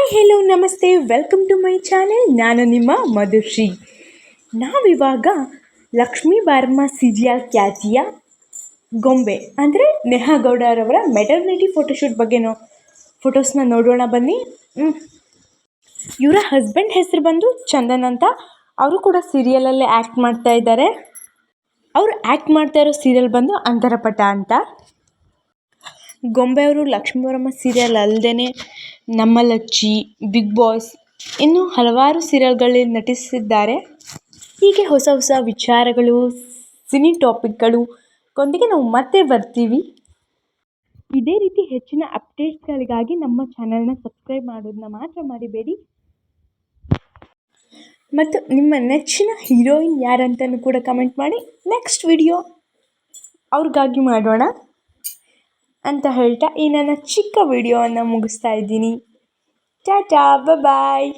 Hi hello ನಮಸ್ತೆ welcome to my channel. ನಾನು ನಿಮ್ಮ ಮಧುಶ್ರೀ. ನಾವಿವಾಗ ಲಕ್ಷ್ಮೀ ಬಾರಮ್ಮ ಸೀರಿಯಲ್ ಖ್ಯಾತಿಯ ಗೊಂಬೆ ಅಂದರೆ ನೇಹಾ ಗೌಡರವರ ಮೆಟರ್ನಿಟಿ ಫೋಟೋಶೂಟ್ ಬಗ್ಗೆ ಫೋಟೋಸ್ನ ನೋಡೋಣ ಬನ್ನಿ. ಇವರ ಹಸ್ಬೆಂಡ್ ಹೆಸರು ಬಂದು ಚಂದನ್ ಅಂತ. ಅವರು ಕೂಡ ಸೀರಿಯಲಲ್ಲೇ ಆ್ಯಕ್ಟ್ ಮಾಡ್ತಾ ಇದ್ದಾರೆ. ಅವರು ಆ್ಯಕ್ಟ್ ಮಾಡ್ತಾ ಇರೋ ಸೀರಿಯಲ್ ಬಂದು ಅಂತರಪಟ ಅಂತ. ಗೊಂಬೆಯವರು ಲಕ್ಷ್ಮೀ ಬಾರಮ್ಮ ಸೀರಿಯಲ್ ಅಲ್ಲದೆ ನಮ್ಮ ಲಚ್ಚಿ, ಬಿಗ್ ಬಾಸ್ ಇನ್ನೂ ಹಲವಾರು ಸೀರಿಯಲ್ಗಳಲ್ಲಿ ನಟಿಸಿದ್ದಾರೆ. ಹೀಗೆ ಹೊಸ ಹೊಸ ವಿಚಾರಗಳು, ಸಿನಿ ಟಾಪಿಕ್ಗಳೊಂದಿಗೆ ನಾವು ಮತ್ತೆ ಬರ್ತೀವಿ. ಇದೇ ರೀತಿ ಹೆಚ್ಚಿನ ಅಪ್ಡೇಟ್ಸ್ಗಳಿಗಾಗಿ ನಮ್ಮ ಚಾನಲ್ನ ಸಬ್ಸ್ಕ್ರೈಬ್ ಮಾಡೋದನ್ನ ಮಾತ್ರ ಮರಿಬೇಡಿ. ಮತ್ತು ನಿಮ್ಮ ನೆಚ್ಚಿನ ಹೀರೋಯಿನ್ ಯಾರಂತಲೂ ಕೂಡ ಕಮೆಂಟ್ ಮಾಡಿ. ನೆಕ್ಸ್ಟ್ ವಿಡಿಯೋ ಅವ್ರಿಗಾಗಿ ಮಾಡೋಣ ಅಂತ ಹೇಳ್ತಾ ಈ ನನ್ನ ಚಿಕ್ಕ ವಿಡಿಯೋವನ್ನು ಮುಗಿಸ್ತಾ ಇದ್ದೀನಿ. ಟಾಟಾ, ಬಾಯ್.